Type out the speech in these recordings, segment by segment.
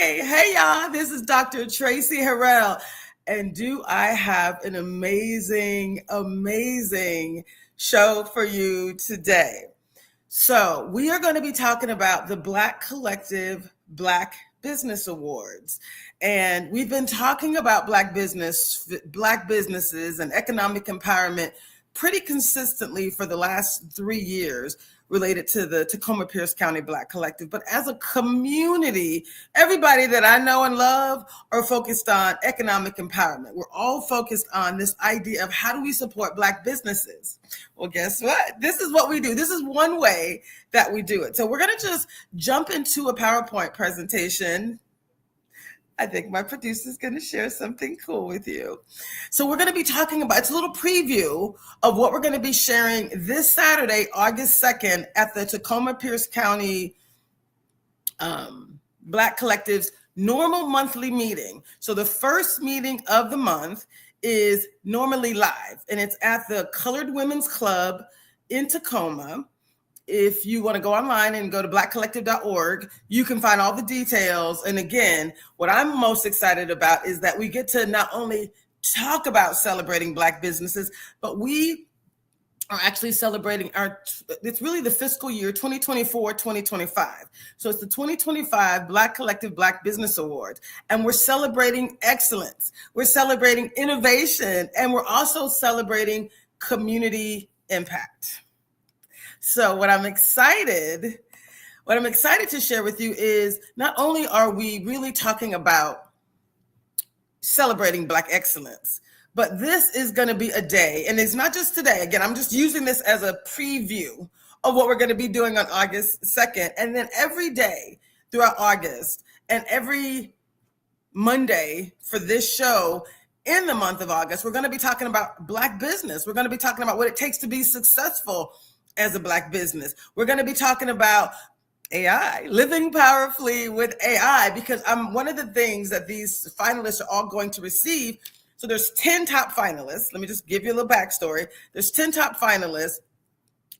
Hey, y'all. This is Dr. Traci Harrell. And do I have an amazing show for you today? So, we are going to be talking about the Black Collective Black Business Awards. And we've been talking about Black businesses and economic empowerment pretty consistently for the last 3 years related to the Tacoma Pierce County Black Collective. But as a community, everybody that I know and love are focused on economic empowerment. We're all focused on this idea of how do we support Black businesses? Well, guess what? This is what we do. This is one way that we do it. So we're going to just jump into a PowerPoint presentation. I think my producer is going to share something cool with you. So we're going to be talking about, it's a little preview of what we're going to be sharing this Saturday, August 2nd, at the Tacoma Pierce County Black Collective's normal monthly meeting. So the first meeting of the month is normally live, and it's at the Colored Women's Club in Tacoma. If you want to go online and go to blackcollective.org, you can find all the details. And again, what I'm most excited about is that we get to not only talk about celebrating Black businesses, but we are actually celebrating it's really the fiscal year 2024-2025. So it's the 2025 Black Collective Black Business Awards. And we're celebrating excellence. We're celebrating innovation. And we're also celebrating community impact. So what I'm excited to share with you is not only are we really talking about celebrating Black excellence, but this is going to be a day, and it's not just today. Again, I'm just using this as a preview of what we're going to be doing on August 2nd. And then every day throughout August and every Monday for this show in the month of August, we're going to be talking about Black business. We're going to be talking about what it takes to be successful as a Black business. We're going to be talking about AI, living powerfully with AI, because one of the things that these finalists are all going to receive. So there's 10 top finalists. Let me just give you a little backstory. There's 10 top finalists,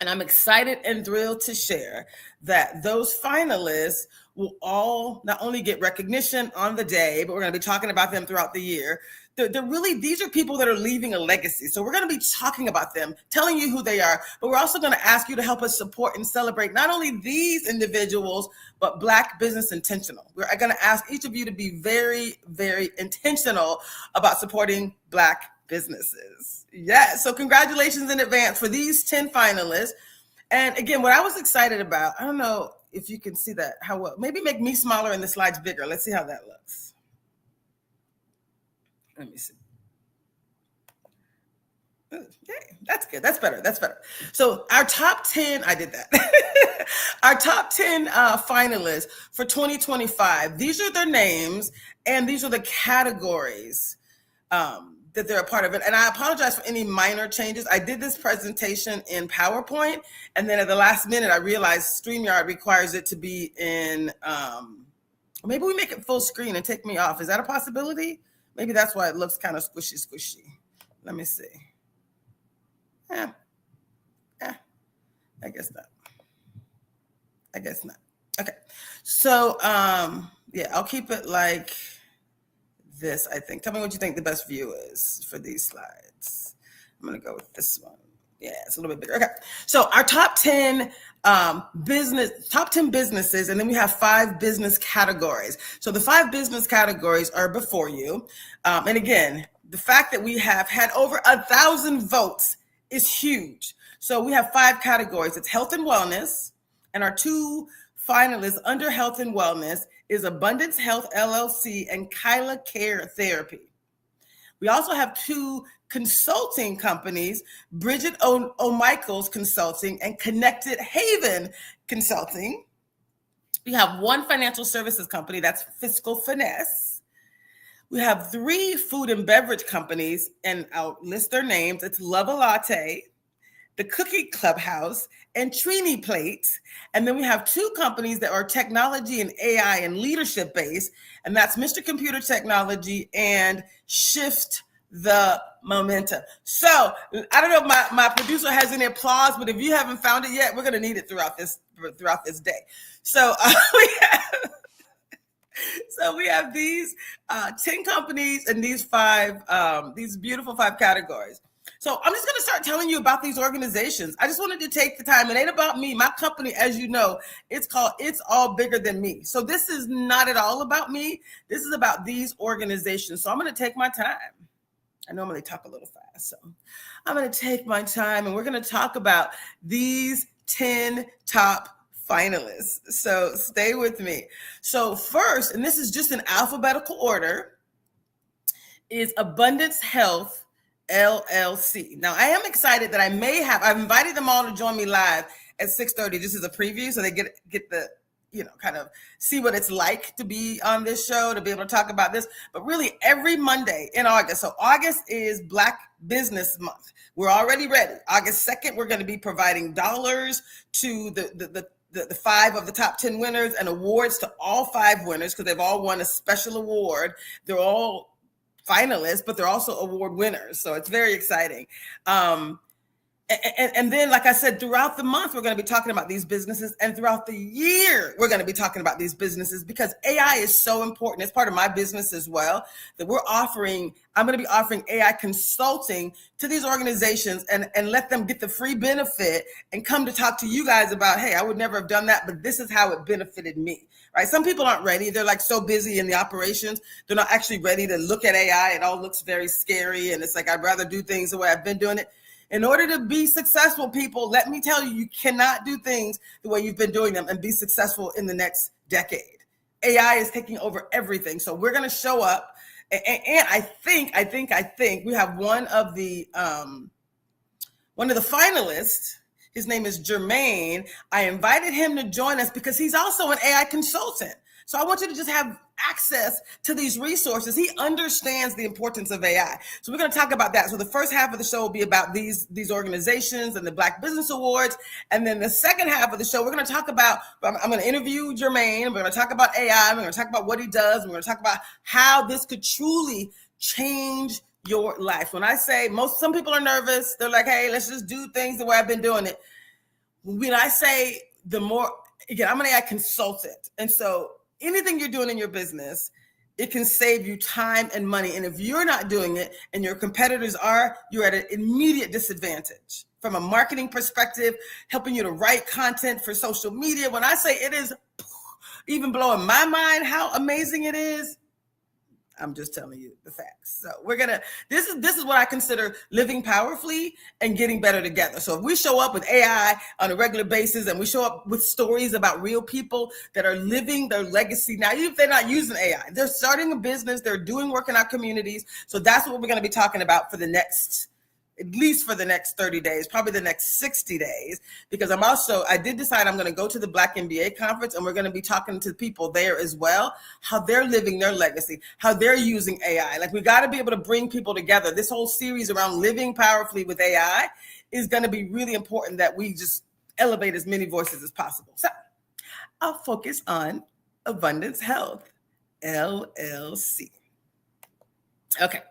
and I'm excited and thrilled to share that those finalists will all not only get recognition on the day, but we're going to be talking about them throughout the year. These are people that are leaving a legacy. So we're going to be talking about them, telling you who they are, but we're also going to ask you to help us support and celebrate not only these individuals, but Black business intentional. We're going to ask each of you to be very, very intentional about supporting Black businesses. Yeah, so congratulations in advance for these 10 finalists. And again, what I was excited about, I don't know if you can see that, how well, maybe make me smaller and the slides bigger. Let's see how that looks. Let me see. Okay, that's good. That's better. So our top 10, I did that. Our top 10 finalists for 2025. These are their names, and these are the categories that they're a part of it. And I apologize for any minor changes. I did this presentation in PowerPoint, and then at the last minute, I realized StreamYard requires it to be in, maybe we make it full screen and take me off. Is that a possibility? Maybe that's why it looks kind of squishy. Let me see. I guess not. Okay. So, yeah, I'll keep it like this, I think. Tell me what you think the best view is for these slides. I'm going to go with this one. Yeah, it's a little bit bigger. Okay. So our top 10 businesses, and then we have 5 business categories. So the 5 business categories are before you. And again, the fact that we have had over 1,000 votes is huge. So we have 5 categories. It's health and wellness, and our 2 finalists under health and wellness is Abundance Health LLC and Kyla Care Therapy. We also have 2 consulting companies, Bridget O'Michael's Consulting and Connected Haven Consulting. We have 1 financial services company, that's Fiscal Finesse. We have 3 food and beverage companies, and I'll list their names. It's Love a Latte, the Cookie Clubhouse, and Trini Plate. And then we have 2 companies that are technology and AI and leadership based, and that's Mr. Computer Technology and Shift the Momentum. So I don't know if my producer has any applause, but if you haven't found it yet, we're going to need it throughout this day. So So we have these 10 companies and these beautiful 5 categories. So I'm just going to start telling you about these organizations. I just wanted to take the time. It ain't about me. My company, as you know, it's called It's All Bigger Than Me. So this is not at all about me. This is about these organizations. So I'm going to take my time. I normally talk a little fast. So I'm going to take my time and we're going to talk about these 10 top finalists. So stay with me. So first, and this is just in alphabetical order, is Abundance Health LLC. Now I am excited that I've invited them all to join me live at 6:30. This is a preview, so they get the, kind of see what it's like to be on this show, to be able to talk about this. But really every Monday in August. So August is Black Business Month. We're already ready. August 2nd, we're going to be providing dollars to the 5 of the top 10 winners and awards to all 5 winners because they've all won a special award. They're all finalists, but they're also award winners. So it's very exciting. And then, like I said, throughout the month, we're going to be talking about these businesses. And throughout the year, we're going to be talking about these businesses because AI is so important. It's part of my business as well, that I'm going to be offering AI consulting to these organizations and let them get the free benefit and come to talk to you guys about, hey, I would never have done that, but this is how it benefited me, right? Some people aren't ready. They're like so busy in the operations. They're not actually ready to look at AI. It all looks very scary. And it's like, I'd rather do things the way I've been doing it. In order to be successful, people, let me tell you, you cannot do things the way you've been doing them and be successful in the next decade. AI is taking over everything. So we're going to show up. And I think we have one of the finalists. His name is Jermaine. I invited him to join us because he's also an AI consultant. So I want you to just have access to these resources. He understands the importance of AI. So we're going to talk about that. So the first half of the show will be about these organizations and the Black Business Awards. And then the second half of the show, we're going to talk about, I'm going to interview Jermaine. We're going to talk about AI. We're going to talk about what he does. We're going to talk about how this could truly change your life. When I say some people are nervous, they're like, hey, let's just do things the way I've been doing it. When I say again, I'm an AI consultant. And so anything you're doing in your business, it can save you time and money. And if you're not doing it and your competitors are, you're at an immediate disadvantage. From a marketing perspective, helping you to write content for social media. When I say it is even blowing my mind how amazing it is, I'm just telling you the facts. So this is what I consider living powerfully and getting better together. So if we show up with AI on a regular basis and we show up with stories about real people that are living their legacy now, even if they're not using AI, they're starting a business, they're doing work in our communities. So that's what we're going to be talking about at least for the next 30 days, probably the next 60 days, because I did decide I'm going to go to the Black MBA conference and we're going to be talking to people there as well, how they're living their legacy, how they're using AI. Like we got to be able to bring people together. This whole series around living powerfully with AI is going to be really important that we just elevate as many voices as possible. So I'll focus on Abundance Health, LLC. Okay.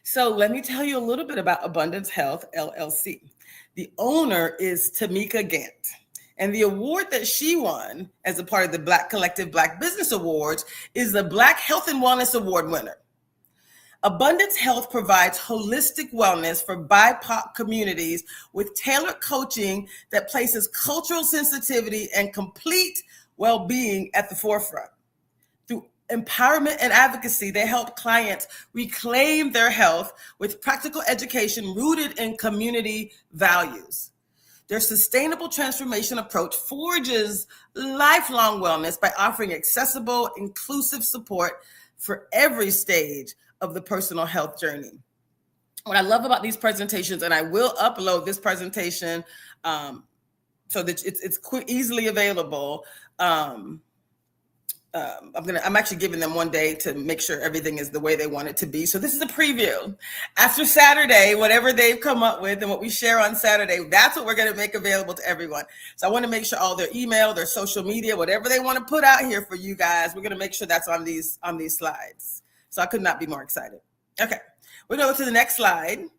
So let me tell you a little bit about Abundance Health, LLC. The owner is Tamika Gant. And the award that she won as a part of the Black Collective Black Business Awards is the Black Health and Wellness Award winner. Abundance Health provides holistic wellness for BIPOC communities with tailored coaching that places cultural sensitivity and complete well-being at the forefront. Empowerment and advocacy, they help clients reclaim their health with practical education rooted in community values. Their sustainable transformation approach forges lifelong wellness by offering accessible, inclusive support for every stage of the personal health journey. What I love about these presentations, and I will upload this presentation so that it's easily available. I'm actually giving them one day to make sure everything is the way they want it to be. So this is a preview. After Saturday, whatever they've come up with and what we share on Saturday, that's what we're going to make available to everyone. So I want to make sure all their email, their social media, whatever they want to put out here for you guys, we're going to make sure that's on these slides. So I could not be more excited. Okay, we're going to go to the next slide. And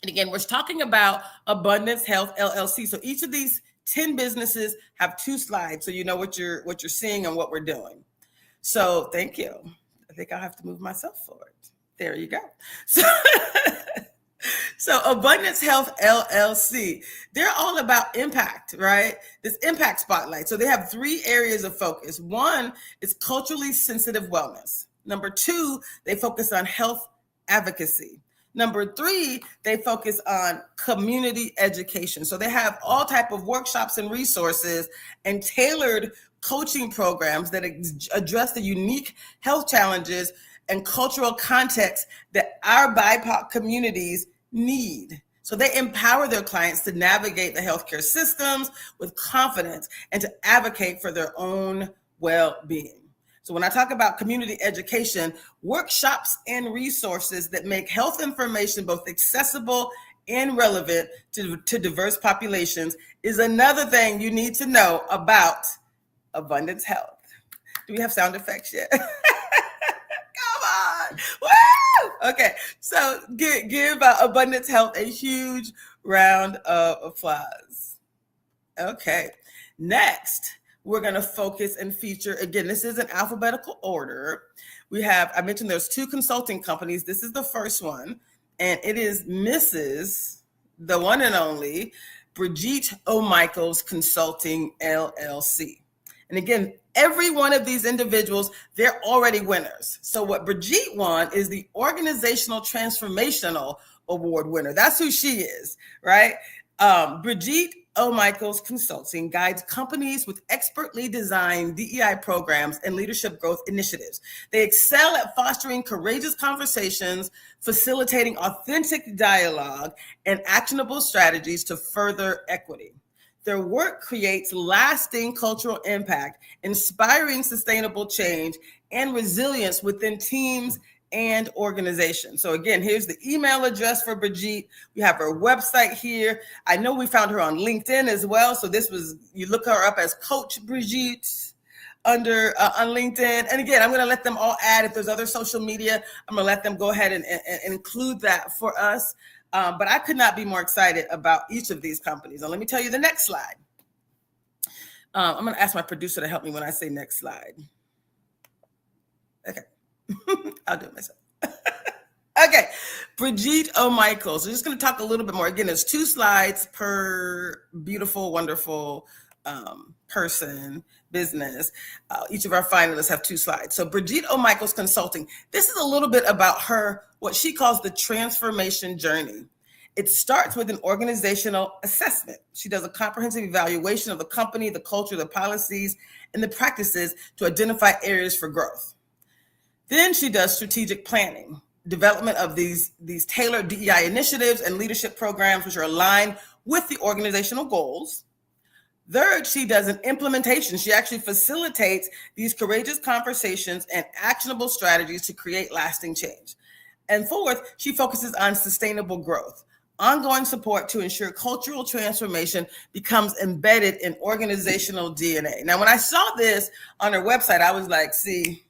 again, we're talking about Abundance Health LLC. So each of these 10 businesses have 2 slides, so you know what you're seeing and what we're doing. So thank you. I think I'll have to move myself forward. There you go. So, so Abundance Health LLC, they're all about impact, right? This impact spotlight. So they have 3 areas of focus. One is culturally sensitive wellness. Number 2, they focus on health advocacy. Number 3, they focus on community education. So they have all type of workshops and resources and tailored coaching programs that address the unique health challenges and cultural context that our BIPOC communities need. So they empower their clients to navigate the healthcare systems with confidence and to advocate for their own well-being. So when I talk about community education, workshops and resources that make health information both accessible and relevant to diverse populations is another thing you need to know about Abundance Health. Do we have sound effects yet? Come on. Woo! Okay, so give Abundance Health a huge round of applause. Okay, next, we're going to focus and feature, again, this is in alphabetical order. We have, I mentioned there's 2 consulting companies. This is the first one, and it is Mrs., the one and only, Brigitte O'Michaels Consulting, LLC. And again, every one of these individuals, they're already winners. So what Brigitte won is the Organizational Transformational Award winner. That's who she is, right? Brigitte O'Michaels Consulting guides companies with expertly designed DEI programs and leadership growth initiatives. They excel at fostering courageous conversations, facilitating authentic dialogue, and actionable strategies to further equity. Their work creates lasting cultural impact, inspiring sustainable change, and resilience within teams and organizations. So again, here's the email address for Brigitte. We have her website here. I know we found her on LinkedIn as well. So this was, you look her up as Coach Brigitte on LinkedIn. And again, I'm going to let them all add, if there's other social media, I'm going to let them go ahead and include that for us. But I could not be more excited about each of these companies. And let me tell you the next slide. I'm going to ask my producer to help me when I say next slide. Okay. I'll do it myself. Okay. Brigitte O'Michaels. We're just going to talk a little bit more. Again, there's 2 slides per beautiful, wonderful person, business. Each of our finalists have 2 slides. So Brigitte O'Michaels Consulting, this is a little bit about her, what she calls the transformation journey. It starts with an organizational assessment. She does a comprehensive evaluation of the company, the culture, the policies, and the practices to identify areas for growth. Then she does strategic planning, development of these tailored DEI initiatives and leadership programs, which are aligned with the organizational goals. Third, she does an implementation. She actually facilitates these courageous conversations and actionable strategies to create lasting change. And fourth, she focuses on sustainable growth, ongoing support to ensure cultural transformation becomes embedded in organizational DNA. Now, when I saw this on her website, I was like, see,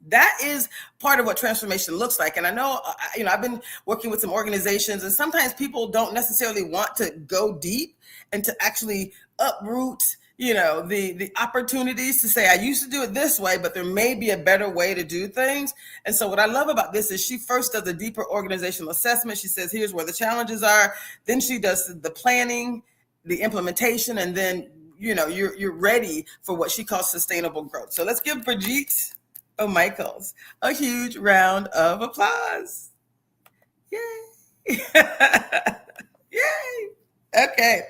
that is part of what transformation looks like. And I know, I've been working with some organizations, and sometimes people don't necessarily want to go deep and to actually uproot, the opportunities to say, I used to do it this way, but there may be a better way to do things. And so what I love about this is she first does a deeper organizational assessment. She says, here's where the challenges are. Then she does the planning, the implementation, and then, you're ready for what she calls sustainable growth. So let's give Brigitte O'Michaels a huge round of applause. Yay. Yay. Okay.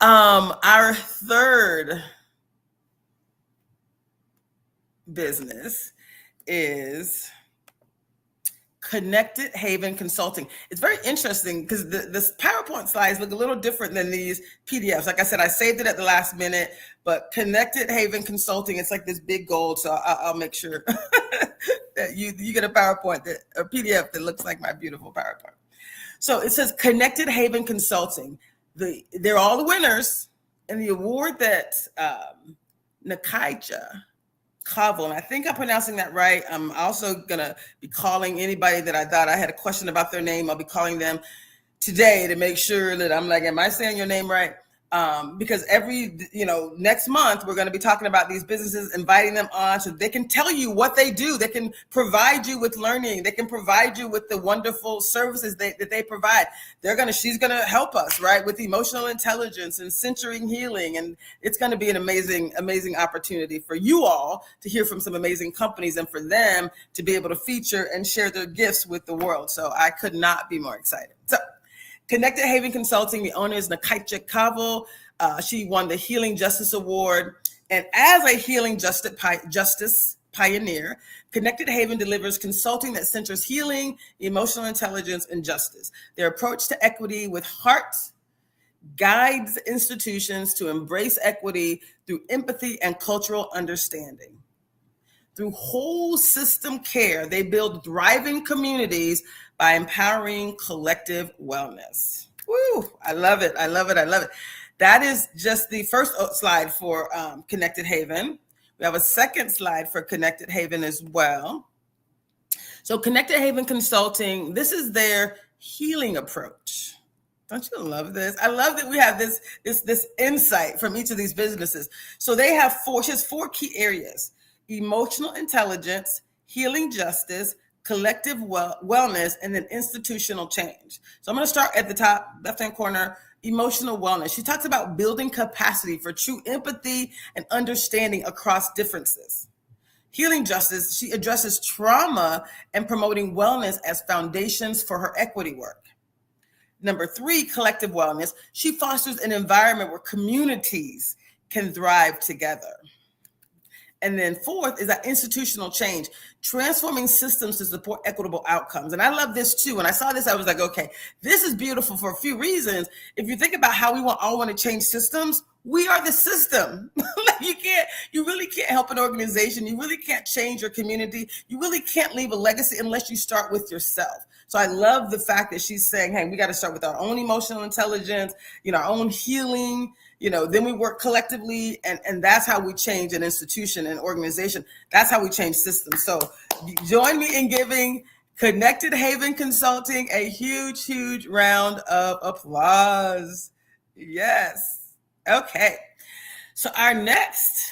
Our third business is Connected Haven Consulting. It's very interesting because the PowerPoint slides look a little different than these PDFs. Like I said, I saved it at the last minute, but Connected Haven Consulting, it's like this big gold. So I'll make sure that you get a PowerPoint, a PDF that looks like my beautiful PowerPoint. So it says Connected Haven Consulting. They're all the winners, and the award that Nakaija Kaval, and I think I'm pronouncing that right. I'm also going to be calling anybody that I thought I had a question about their name. I'll be calling them today to make sure that I'm like, am I saying your name right? Because next month we're going to be talking about these businesses, inviting them on so they can tell you what they do. They can provide you with learning. They can provide you with the wonderful services that they provide. She's going to help us, right, with emotional intelligence and centering healing. And it's going to be an amazing, amazing opportunity for you all to hear from some amazing companies and for them to be able to feature and share their gifts with the world. So I could not be more excited. So Connected Haven Consulting, the owner is Nakaitja Kavel. She won the Healing Justice Award. And as a healing justice pioneer, Connected Haven delivers consulting that centers healing, emotional intelligence, and justice. Their approach to equity with heart guides institutions to embrace equity through empathy and cultural understanding. Through whole system care, they build thriving communities by empowering collective wellness. Woo, I love it. I love it. I love it. That is just the first slide for Connected Haven. We have a second slide for Connected Haven as well. So Connected Haven Consulting, this is their healing approach. Don't you love this? I love that we have this insight from each of these businesses. So she has four key areas: emotional intelligence, healing justice, collective wellness, and then institutional change. So I'm going to start at the top left-hand corner, emotional wellness. She talks about building capacity for true empathy and understanding across differences. Healing justice, she addresses trauma and promoting wellness as foundations for her equity work. Number 3, collective wellness. She fosters an environment where communities can thrive together. And then 4th is that institutional change, transforming systems to support equitable outcomes. And I love this too. When I saw this, I was like, okay, this is beautiful for a few reasons. If you think about how we all want to change systems, we are the system. You really can't help an organization. You really can't change your community. You really can't leave a legacy unless you start with yourself. So I love the fact that she's saying, hey, we got to start with our own emotional intelligence, our own healing, then we work collectively, and that's how we change an institution and organization. That's how we change systems. So join me in giving Connected Haven Consulting a huge, huge round of applause. Yes. Okay. So our next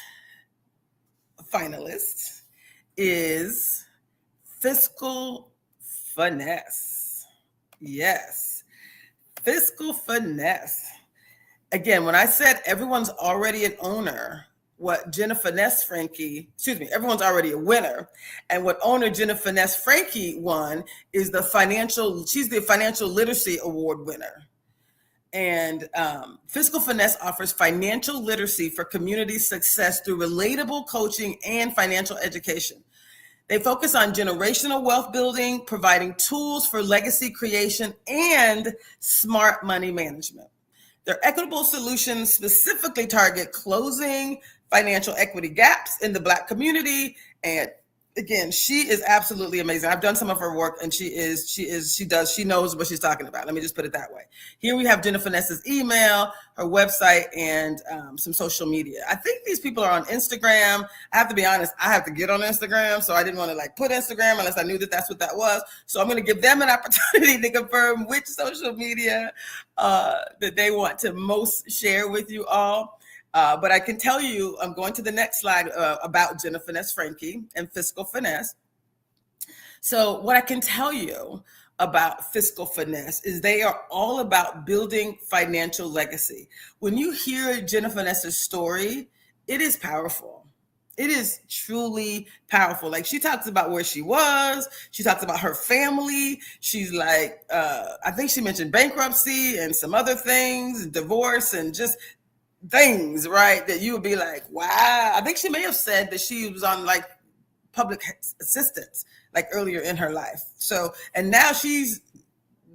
finalist is Fiscal Finesse. Yes. Fiscal Finesse. Again, when I said everyone's already an owner, everyone's already a winner. And what owner Jenna Finesse Frankie won is she's the Financial Literacy Award winner. And Fiscal Finesse offers financial literacy for community success through relatable coaching and financial education. They focus on generational wealth building, providing tools for legacy creation and smart money management. Their equitable solutions specifically target closing financial equity gaps in the Black community. And again, she is absolutely amazing. I've done some of her work, and she knows what she's talking about. Let me just put it that way. Here we have Jenna Finesse's email, her website, and some social media. I think these people are on Instagram. I have to be honest, I have to get on Instagram, so I didn't want to put Instagram unless I knew that that's what that was. So I'm going to give them an opportunity to confirm which social media that they want to most share with you all. But I can tell you, I'm going to the next slide about Jenna Finesse Frankie and Fiscal Finesse. So what I can tell you about Fiscal Finesse is they are all about building financial legacy. When you hear Jenna Finesse's story, it is powerful. It is truly powerful. She talks about where she was. She talks about her family. She's I think she mentioned bankruptcy and some other things, divorce, and just things, right, that you would be like, wow. I think she may have said that she was on public assistance earlier in her life. So, and now she's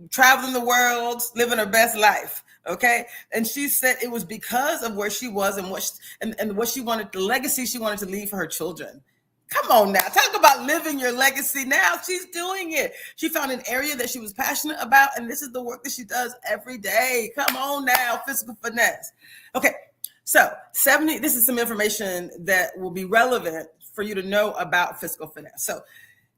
traveling the world, living her best life. Okay. And she said it was because of where she was and what she wanted, the legacy she wanted to leave for her children. Come on now, talk about living your legacy. Now she's doing it. She found an area that she was passionate about, and this is the work that she does every day. Come on now, Fiscal Finesse. Okay, so this is some information that will be relevant for you to know about Fiscal Finesse. So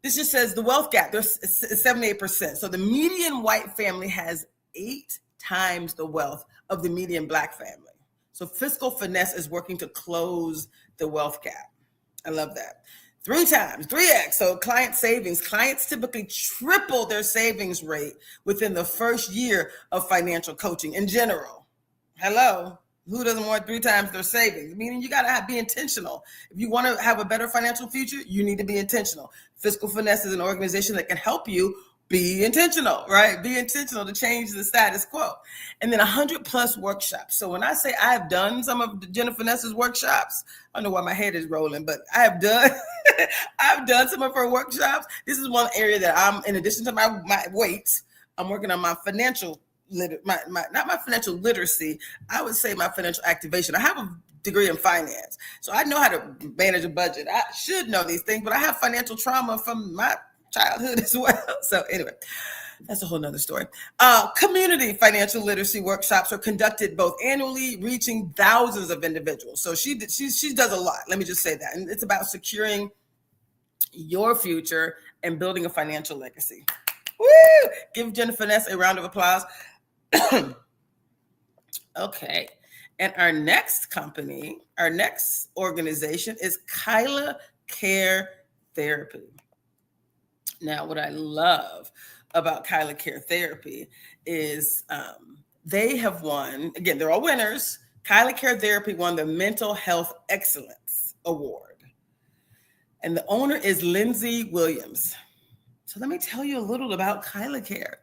this just says the wealth gap, there's 78%. So the median white family has 8 times the wealth of the median Black family. So fiscal finesse is working to close the wealth gap. I love that. 3x, 3x. So clients typically triple their savings rate within the first year of financial coaching in general. Hello. Who doesn't want 3x their savings? Meaning you got to be intentional. If you want to have a better financial future, you need to be intentional. Fiscal Finesse is an organization that can help you be intentional, right? Be intentional to change the status quo. And then 100+ workshops. So when I say I have done some of Jennifer Ness's workshops, I don't know why my head is rolling, but I have done, I've done some of her workshops. This is one area that I'm, in addition to my weight, I'm working on my financial not my financial literacy, I would say my financial activation. I have a degree in finance, so I know how to manage a budget. I should know these things, but I have financial trauma from my childhood as well. So anyway, that's a whole nother story. Community financial literacy workshops are conducted both annually, reaching thousands of individuals. So she does a lot. Let me just say that. And it's about securing your future and building a financial legacy. Woo! Give Jennifer Ness a round of applause. Okay. And our next organization is Kyla Care Therapy. Now, what I love about Kyla Care Therapy is they have won, again, they're all winners. Kyla Care Therapy won the Mental Health Excellence Award. And the owner is Lindsay Williams. So let me tell you a little about Kyla Care.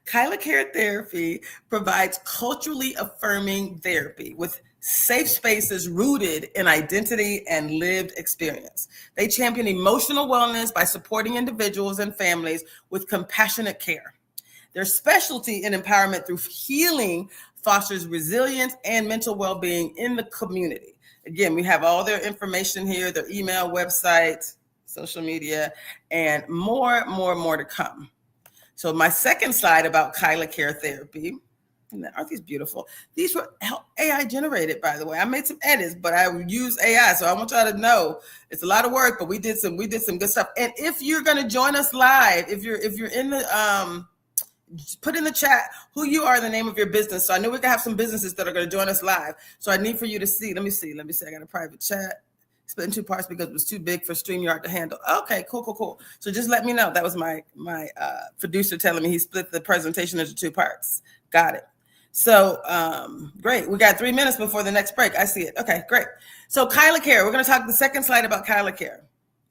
Kyla Care Therapy provides culturally affirming therapy with safe spaces rooted in identity and lived experience. They champion emotional wellness by supporting individuals and families with compassionate care. Their specialty in empowerment through healing fosters resilience and mental well-being in the community. Again, we have all their information here, their email, website, social media, and more to come. So my second slide about Kyla Care Therapy, aren't these beautiful? These were AI generated, by the way. I made some edits, but I use AI. So I want y'all to know it's a lot of work, but we did some good stuff. And if you're going to join us live, if you're in the, put in the chat who you are, the name of your business. So I know we can have some businesses that are going to join us live. So I need for you to see, let me see. I got a private chat. Split in two parts because it was too big for StreamYard to handle. Okay, cool. So just let me know. That was my producer telling me he split the presentation into two parts. Got it. So great. We got 3 minutes before the next break. I see it. Okay, great. So Kyla Care. We're going to talk the second slide about Kyla Care.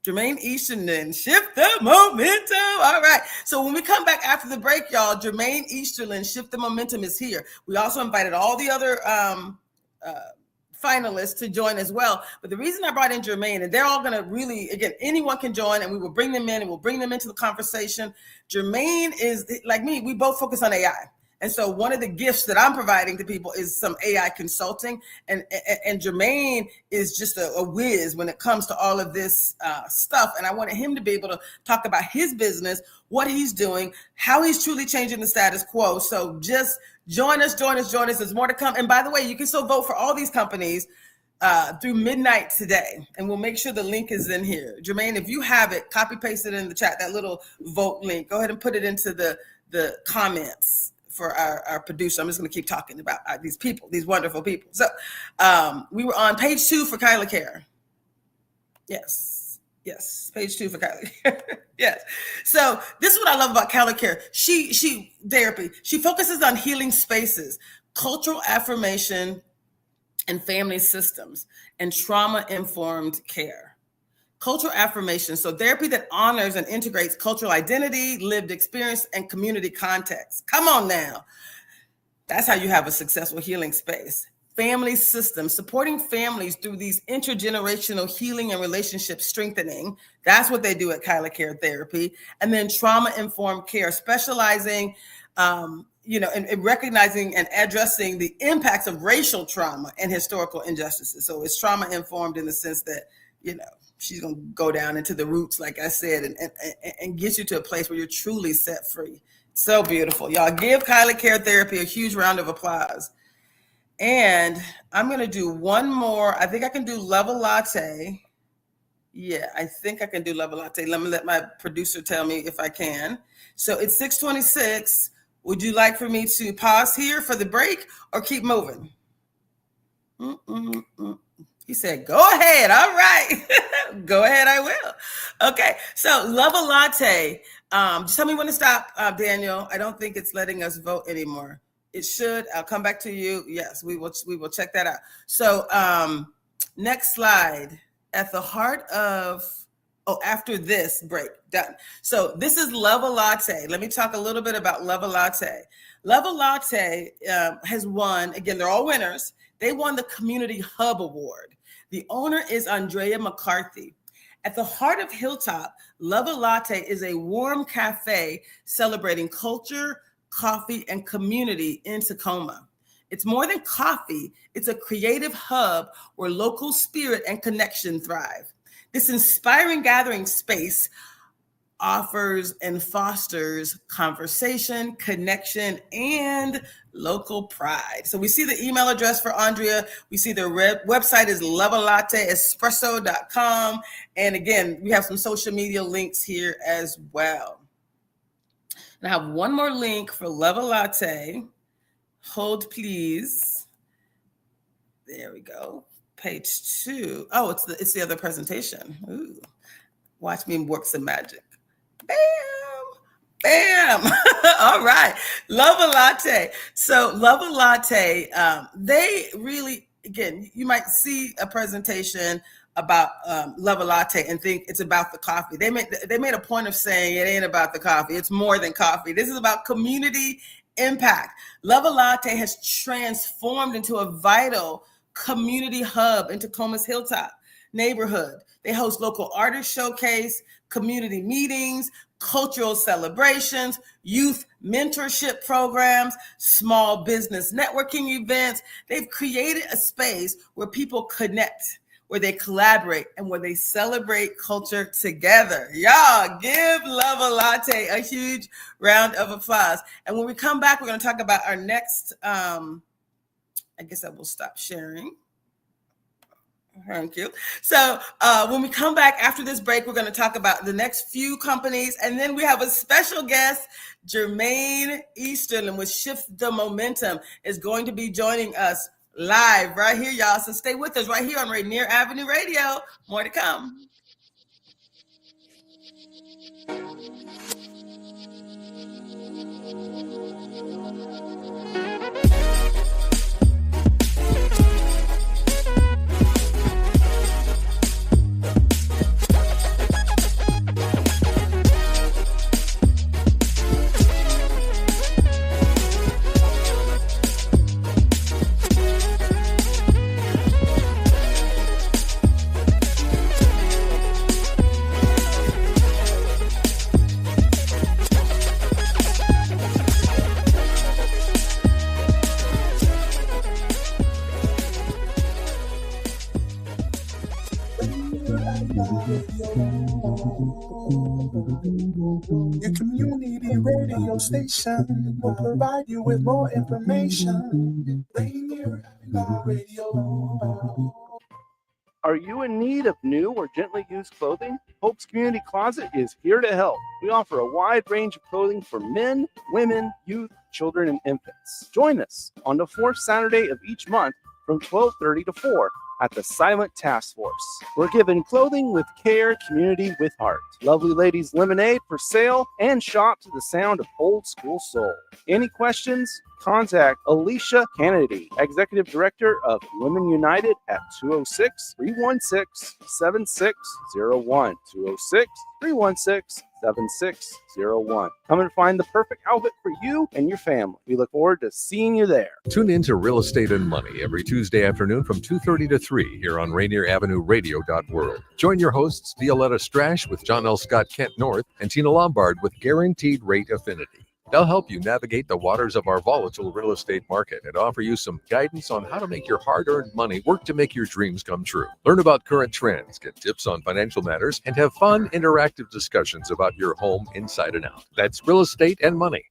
Jermaine Easterlin, shift the momentum. All right. So when we come back after the break, y'all, Jermaine Easterlin, shift the momentum is here. We also invited all the other finalists to join as well. But the reason I brought in Jermaine, and they're all going to really, again, anyone can join, and we will bring them in and we'll bring them into the conversation. Jermaine is like me. We both focus on AI. And so one of the gifts that I'm providing to people is some AI consulting. And Jermaine is just a whiz when it comes to all of this stuff. And I wanted him to be able to talk about his business, what he's doing, how he's truly changing the status quo. So just join us. There's more to come. And by the way, you can still vote for all these companies through midnight today. And we'll make sure the link is in here. Jermaine, if you have it, copy paste it in the chat, that little vote link. Go ahead and put it into the comments for our producer. I'm just going to keep talking about these people, these wonderful people. So we were on page 2 for Kyla Care. Yes, page 2 for Kyla Care. Yes. So this is what I love about Kyla Care. She therapy. She focuses on healing spaces, cultural affirmation, and family systems, and trauma-informed care. Cultural affirmation, so therapy that honors and integrates cultural identity, lived experience, and community context. Come on now. That's how you have a successful healing space. Family systems, supporting families through these intergenerational healing and relationship strengthening. That's what they do at Kyla Care Therapy. And then trauma-informed care, specializing in recognizing and addressing the impacts of racial trauma and historical injustices. So it's trauma-informed in the sense that, she's going to go down into the roots, like I said, and get you to a place where you're truly set free. So beautiful. Y'all give Kyla Care Therapy a huge round of applause. And I'm going to do one more. I think I can do Love a Latte. Yeah, I think I can do Love a Latte. Let me let my producer tell me if I can. So it's 6:26. Would you like for me to pause here for the break or keep moving? He said, go ahead. All right. Go ahead. I will. Okay. So Love a Latte. Just tell me when to stop, Daniel. I don't think it's letting us vote anymore. It should. I'll come back to you. Yes, we will check that out. So next slide. At the heart of, after this break, done. So this is Love a Latte. Let me talk a little bit about Love a Latte. Love a Latte has won, again, they're all winners. They won the Community Hub Award. The owner is Andrea McCarthy. At the heart of Hilltop, Love a Latte is a warm cafe celebrating culture, coffee, and community in Tacoma. It's more than coffee. It's a creative hub where local spirit and connection thrive. This inspiring gathering space offers and fosters conversation, connection, and local pride. So we see the email address for Andrea. We see their website is lovealatteespresso.com. And again, we have some social media links here as well. And I have one more link for Love a Latte. Hold, please. There we go. Page 2. Oh, it's the other presentation. Ooh. Watch me work some magic. Bam. Bam. All right. Love a Latte. So Love a Latte, they really, again, you might see a presentation about Love a Latte and think it's about the coffee. They made a point of saying it ain't about the coffee. It's more than coffee. This is about community impact. Love a Latte has transformed into a vital community hub in Tacoma's Hilltop neighborhood. They host local artist showcase, community meetings, cultural celebrations, youth mentorship programs, small business networking events. They've created a space where people connect, where they collaborate, and where they celebrate culture together. Y'all, give Love a Latte a huge round of applause. And when we come back, we're going to talk about our next, I guess I will stop sharing. Thank you. So when we come back after this break, we're going to talk about the next few companies. And then we have a special guest, Jermaine Easterling with Shift the Momentum is going to be joining us live right here, y'all. So stay with us right here on Rainier Avenue Radio. More to come. Your community radio station will provide you with more information. Rainier Avenue Radio. Are you in need of new or gently used clothing? Hope's Community Closet is here to help. We offer a wide range of clothing for men, women, youth, children, and infants. Join us on the fourth Saturday of each month from 12:30 to 4 at the Silent Task Force. We're giving clothing with care, community with heart. Lovely Ladies Lemonade for sale, and shop to the sound of old school soul. Any questions? Contact Alicia Kennedy, Executive Director of Women United at 206-316-7601. 206-316-7601. Come and find the perfect outfit for you and your family. We look forward to seeing you there. Tune in to Real Estate and Money every Tuesday afternoon from 2:30 to 3 here on Rainier Avenue Radio.world. Join your hosts Violetta Strash with John L. Scott Kent North and Tina Lombard with Guaranteed Rate Affinity. They'll help you navigate the waters of our volatile real estate market and offer you some guidance on how to make your hard-earned money work to make your dreams come true. Learn about current trends, get tips on financial matters, and have fun, interactive discussions about your home inside and out. That's Real Estate and Money.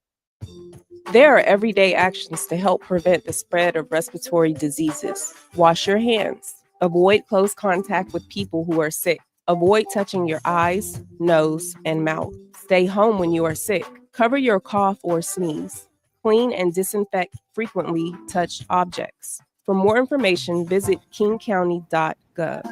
There are everyday actions to help prevent the spread of respiratory diseases. Wash your hands. Avoid close contact with people who are sick. Avoid touching your eyes, nose, and mouth. Stay home when you are sick. Cover your cough or sneeze. Clean and disinfect frequently touched objects. For more information, visit kingcounty.gov.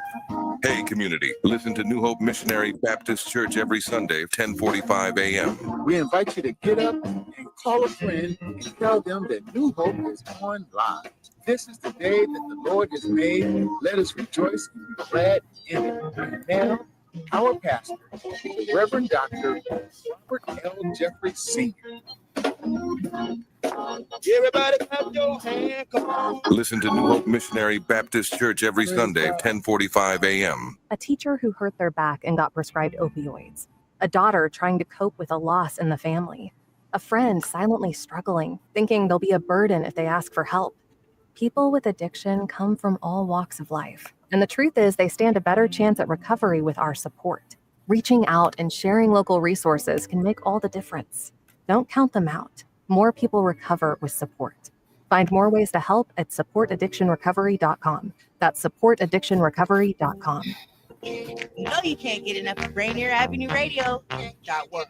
Hey, community, listen to New Hope Missionary Baptist Church every Sunday, 10:45 a.m. We invite you to get up and call a friend and tell them that New Hope is on live. This is the day that the Lord has made. Let us rejoice and be glad in it. And now, our pastor, Reverend Dr. Robert L. Jeffrey Sr. Everybody clap your hand, come on. Listen to New Hope Missionary Baptist Church every Sunday, 10:45 a.m. A teacher who hurt their back and got prescribed opioids. A daughter trying to cope with a loss in the family. A friend silently struggling, thinking they'll be a burden if they ask for help. People with addiction come from all walks of life. And the truth is they stand a better chance at recovery with our support. Reaching out and sharing local resources can make all the difference. Don't count them out. More people recover with support. Find more ways to help at supportaddictionrecovery.com. That's supportaddictionrecovery.com. You know you can't get enough of Rainier Avenue Radio. .org.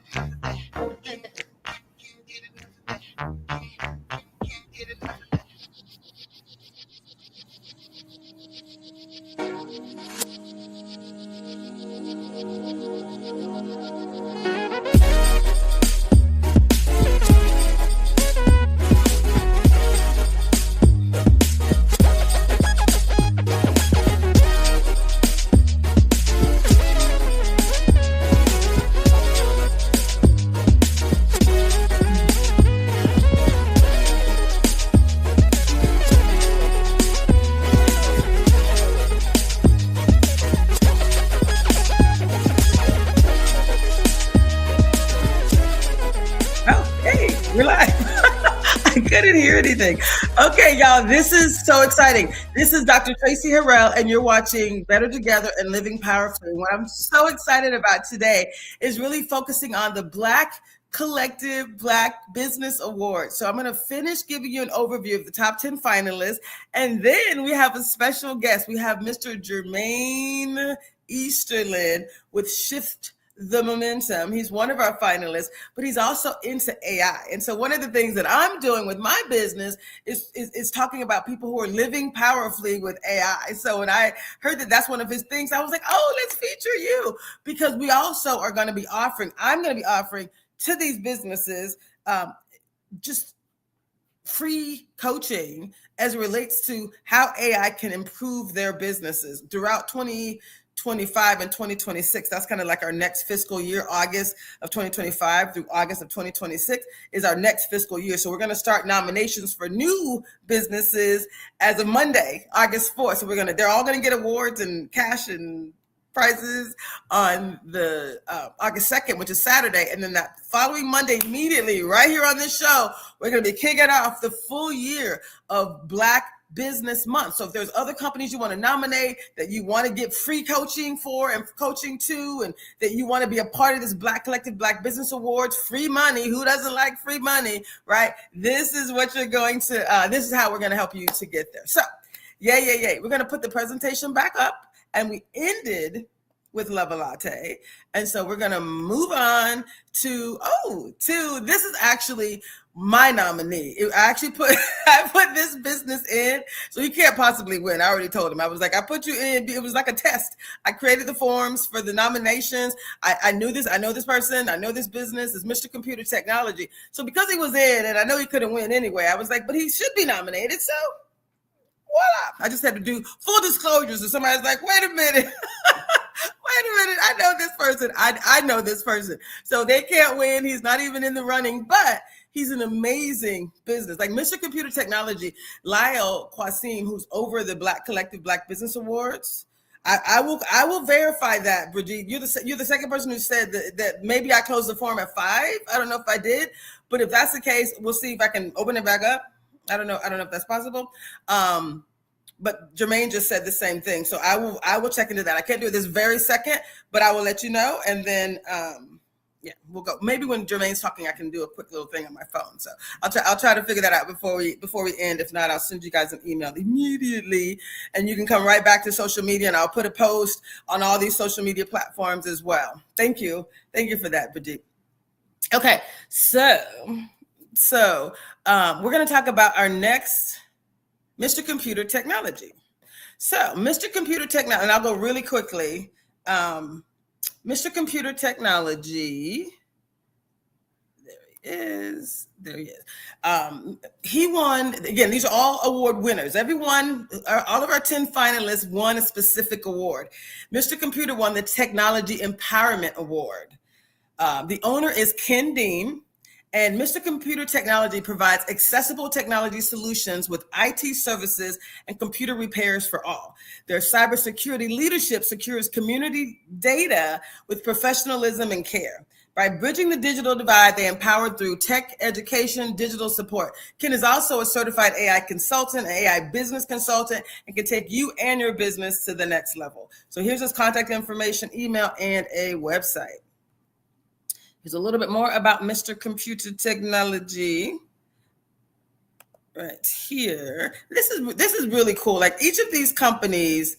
We're live. I couldn't hear anything. Okay, y'all, this is so exciting. This is Dr. Traci Harrell, and you're watching Better Together and Living Powerfully. What I'm so excited about today is really focusing on the Black Collective Black Business Award. So I'm going to finish giving you an overview of the top 10 finalists, and then we have a special guest. We have Mr. Jermaine Easterlin with Shift the Momentum. He's one of our finalists, but he's also into AI. And so one of the things that I'm doing with my business is talking about people who are living powerfully with AI. So when I heard that that's one of his things, I was like, oh, let's feature you, because we also are going to be offering, I'm going to be offering to these businesses just free coaching as it relates to how AI can improve their businesses throughout 2025 and 2026. That's kind of like our next fiscal year. August of 2025 through August of 2026 is our next fiscal year. So we're going to start nominations for new businesses as of Monday, August 4th. So they're all going to get awards and cash and prizes on the August 2nd, which is Saturday. And then that following Monday, immediately right here on this show, we're going to be kicking off the full year of Black Business Month. So if there's other companies you want to nominate, that you want to get free coaching for and coaching to, and that you want to be a part of this Black Collective Black Business Awards, free money. Who doesn't like free money, right? This is what you're going to, this is how we're going to help you to get there. So yay. We're going to put the presentation back up, and we ended with Love a Latte. And so we're going to move on to this is actually my nominee. I put this business in, so he can't possibly win. I already told him. I was like, I put you in. It was like a test. I created the forms for the nominations. I knew this. I know this person. I know this business. It's Mr. Computer Technology. So because he was in, and I know he couldn't win anyway, I was like, but he should be nominated. So voila. I just had to do full disclosures. So somebody's like, wait a minute. I know this person. I know this person. So they can't win. He's not even in the running, but he's an amazing business. Like Mr. Computer Technology, Lyle Quasim, who's over the Black Collective Black Business Awards. I will verify that, Brigitte. You're the second person who said that maybe I closed the form at 5. I don't know if I did, but if that's the case, we'll see if I can open it back up. I don't know if that's possible. But Jermaine just said the same thing. So I will check into that. I can't do it this very second, but I will let you know. And then, we'll go. Maybe when Jermaine's talking, I can do a quick little thing on my phone. So I'll try to figure that out before we end. If not, I'll send you guys an email immediately, and you can come right back to social media, and I'll put a post on all these social media platforms as well. Thank you for that, Brigitte. Okay, so we're going to talk about our next Mr. Computer Technology. So Mr. Computer Technology, and I'll go really quickly. Mr. Computer Technology, there he is. He won, again, these are all award winners. All of our 10 finalists won a specific award. Mr. Computer won the Technology Empowerment Award. The owner is Ken Dean, and Mr. Computer Technology provides accessible technology solutions with IT services and computer repairs for all. Their cybersecurity leadership secures community data with professionalism and care. By bridging the digital divide, they empower through tech education, digital support. Ken is also a certified AI consultant, an AI business consultant, and can take you and your business to the next level. So here's his contact information, email, and a website. Here's a little bit more about Mr. Computer Technology right here. This is really cool. Like each of these companies,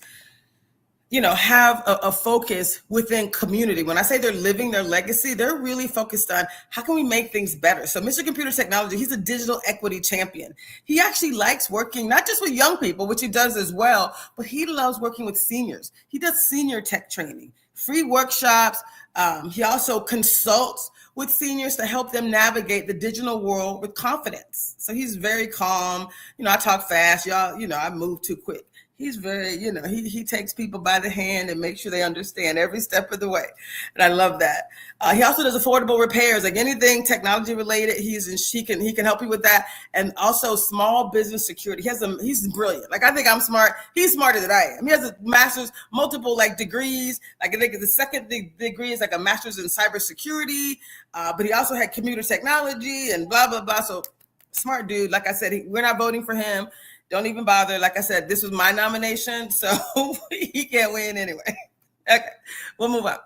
have a focus within community. When I say they're living their legacy, they're really focused on how can we make things better. So Mr. Computer Technology, he's a digital equity champion. He actually likes working not just with young people, which he does as well, but he loves working with seniors. He does senior tech training, free workshops. He also consults with seniors to help them navigate the digital world with confidence. So he's very calm. I talk fast, y'all. I move too quick. He's very, he takes people by the hand and makes sure they understand every step of the way. And I love that. He also does affordable repairs, like anything technology related. He can help you with that. And also small business security. He's brilliant. Like, I think I'm smart. He's smarter than I am. He has a master's, multiple degrees. Like I think the second degree is like a master's in cybersecurity. But he also had computer technology and blah, blah, blah. So smart dude. Like I said, we're not voting for him. Don't even bother. Like I said, this was my nomination, so he can't win anyway. Okay, we'll move on.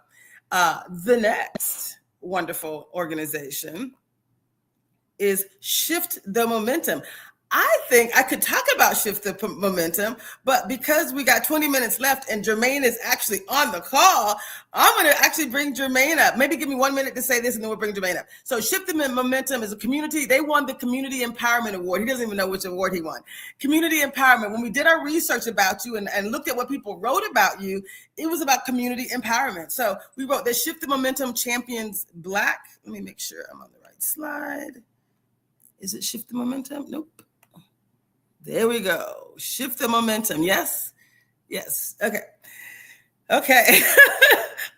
The next wonderful organization is Shift the Momentum. I think I could talk about Shift the Momentum, but because we got 20 minutes left and Jermaine is actually on the call, I'm going to actually bring Jermaine up. Maybe give me 1 minute to say this and then we'll bring Jermaine up. So Shift the Momentum is a community. They won the Community Empowerment Award. He doesn't even know which award he won. Community Empowerment. When we did our research about you and looked at what people wrote about you, it was about community empowerment. So we wrote that Shift the Momentum champions Black. Let me make sure I'm on the right slide. Is it Shift the Momentum? Nope. There we go. Shift the Momentum. Yes. Okay.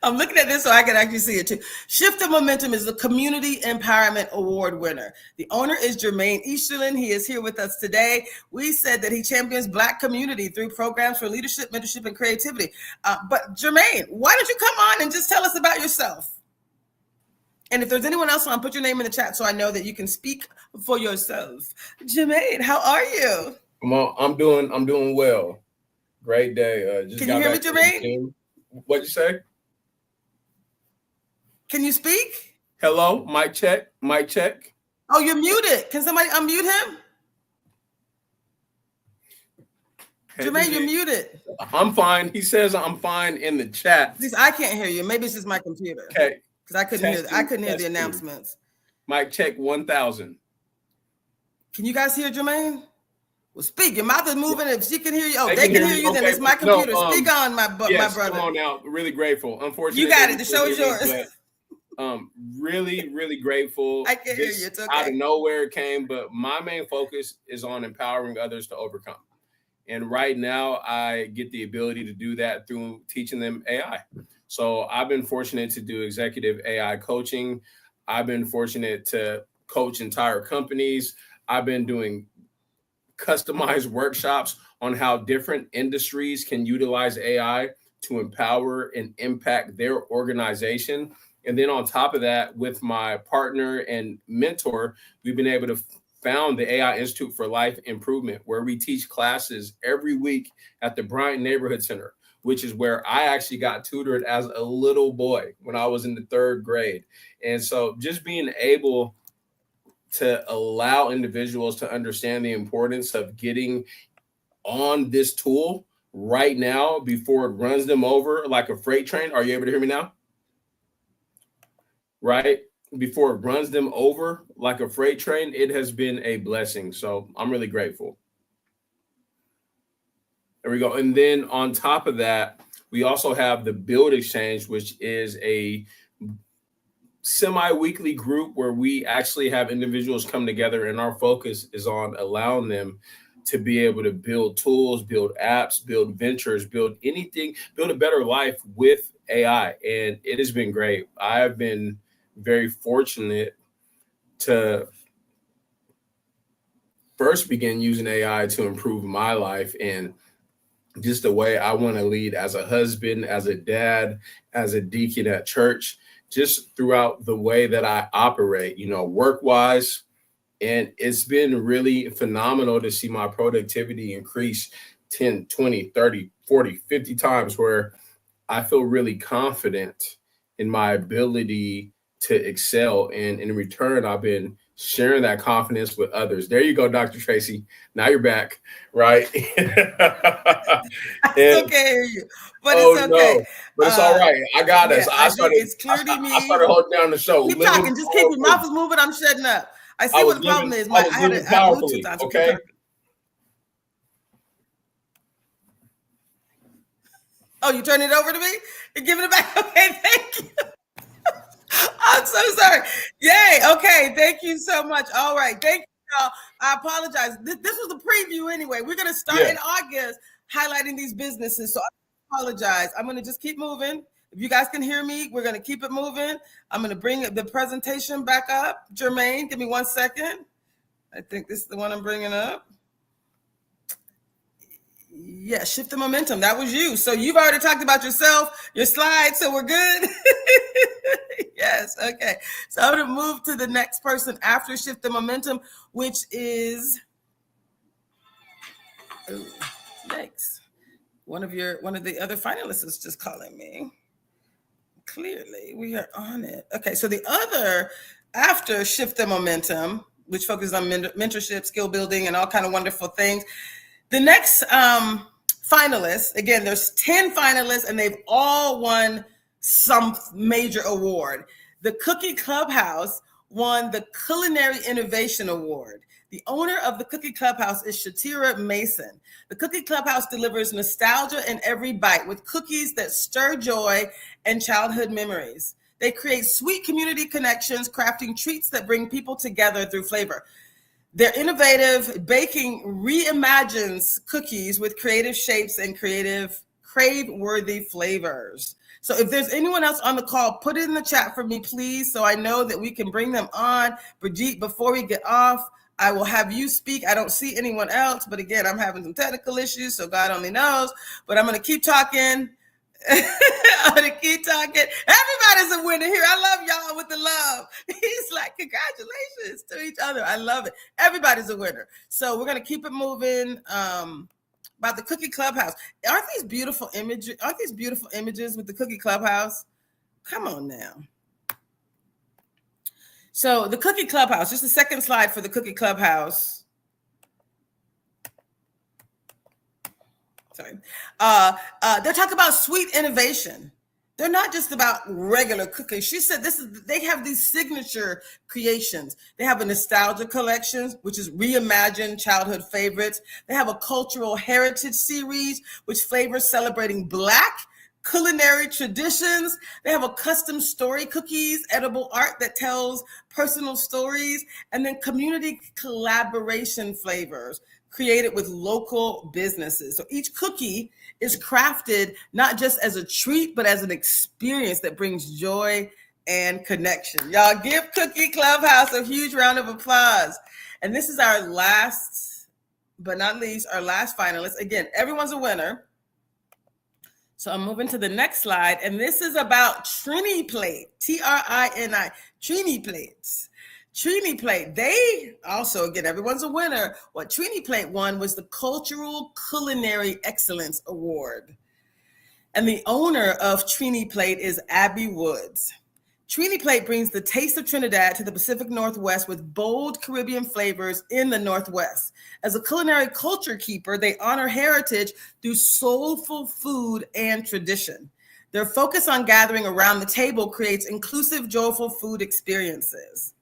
I'm looking at this so I can actually see it too. Shift the Momentum is the Community Empowerment Award winner. The owner is Jermaine Easterlin. He is here with us today. We said that he champions Black community through programs for leadership, mentorship, and creativity. But Jermaine, why don't you come on and just tell us about yourself? And if there's anyone else on, put your name in the chat so I know that you can speak for yourself. Jermaine, how are you? I'm doing well. Great day. Can you hear me, Jermaine? What'd you say? Can you speak? Hello, mic check. Oh, you're muted. Can somebody unmute him? Jermaine, you're muted. I'm fine. He says I'm fine in the chat. I can't hear you. Maybe it's just my computer. Okay. Because I couldn't hear the announcements. Mic check 1,000. Can you guys hear Jermaine? Well, speak. Your mouth is moving. If she can hear you, they can hear you. Okay. Then it's my computer. Speak on, my brother. Come on now. Really grateful. Unfortunately, you got it. The show is yours. Really, really grateful. I can hear you. It's okay. Out of nowhere it came, but my main focus is on empowering others to overcome. And right now, I get the ability to do that through teaching them AI. So I've been fortunate to do executive AI coaching. I've been fortunate to coach entire companies. I've been doing customized workshops on how different industries can utilize AI to empower and impact their organization. And then on top of that, with my partner and mentor, we've been able to found the AI Institute for Life Improvement, where we teach classes every week at the Bryant Neighborhood Center, which is where I actually got tutored as a little boy when I was in the 3rd grade. And so just being able to allow individuals to understand the importance of getting on this tool right now before it runs them over like a freight train. Are you able to hear me now? Right? Before it runs them over like a freight train, it has been a blessing. So I'm really grateful. There we go. And then on top of that, we also have the Build Exchange, which is a semi-weekly group where we actually have individuals come together, and our focus is on allowing them to be able to build tools, build apps, build ventures, build anything, build a better life with AI. And it has been great. I have been very fortunate to first begin using AI to improve my life and just the way I want to lead as a husband, as a dad, as a deacon at church, just throughout the way that I operate, work-wise. And it's been really phenomenal to see my productivity increase 10, 20, 30, 40, 50 times, where I feel really confident in my ability to excel. And in return, I've been sharing that confidence with others. There you go, Dr. Traci. Now you're back, right? It's okay, but it's okay. No, but it's all right. I got us. It's clear to me. I started holding down the show. Keep talking. Just keep your mouth is moving. I'm shutting up. I see what the problem is. I had Bluetooth on. Okay. Oh, you turn it over to me? You're giving it back? Okay, thank you. I'm so sorry. Yay. Okay, thank you so much. All right, thank you, y'all. I apologize. This was a preview anyway. We're going to start in August highlighting these businesses, so I apologize. I'm going to just keep moving. If you guys can hear me, we're going to keep it moving. I'm going to bring the presentation back up. Jermaine, give me 1 second. I think this is the one I'm bringing up. Yeah, shift the momentum. That was you. So you've already talked about yourself, your slides, so we're good. Yes, okay. So I'm going to move to the next person after shift the momentum, which is next. One of the other finalists is just calling me. Clearly, we are on it. Okay, so the other after shift the momentum, which focuses on mentorship, skill building, and all kind of wonderful things. The next finalists, again, there's 10 finalists, and they've all won some major award. The Cookie Clubhouse won the Culinary Innovation Award. The owner of the Cookie Clubhouse is Shatira Mason. The Cookie Clubhouse delivers nostalgia in every bite with cookies that stir joy and childhood memories. They create sweet community connections, crafting treats that bring people together through flavor. Their innovative baking reimagines cookies with creative shapes and creative crave-worthy flavors. So if there's anyone else on the call, put it in the chat for me, please, so I know that we can bring them on. Brigitte, before we get off, I will have you speak. I don't see anyone else, but again, I'm having some technical issues, so God only knows. But I'm going to keep talking. I'm going to keep talking. Everybody's a winner here. I love y'all with the love. He's like, congratulations to each other. I love it. Everybody's a winner. So we're going to keep it moving. About the Cookie Clubhouse. Aren't these beautiful images? Aren't these beautiful images with the Cookie Clubhouse? Come on now. So the Cookie Clubhouse, just the second slide for the Cookie Clubhouse. Sorry. They're talking about sweet innovation. They're not just about regular cookies. She said they have these signature creations. They have a nostalgia collection, which is reimagined childhood favorites. They have a cultural heritage series, which flavors celebrating Black culinary traditions. They have a custom story cookies, edible art that tells personal stories, and then community collaboration flavors created with local businesses. So each cookie is crafted not just as a treat, but as an experience that brings joy and connection. Y'all give Cookie Clubhouse a huge round of applause. And this is our last, but not least, our last finalist. Again, everyone's a winner. So I'm moving to the next slide. And this is about Trini Plate, T-R-I-N-I, Trini Plates. Trini Plate, they also, again, everyone's a winner. What Trini Plate won was the Cultural Culinary Excellence Award. And the owner of Trini Plate is Abby Woods. Trini Plate brings the taste of Trinidad to the Pacific Northwest with bold Caribbean flavors in the Northwest. As a culinary culture keeper, they honor heritage through soulful food and tradition. Their focus on gathering around the table creates inclusive, joyful food experiences.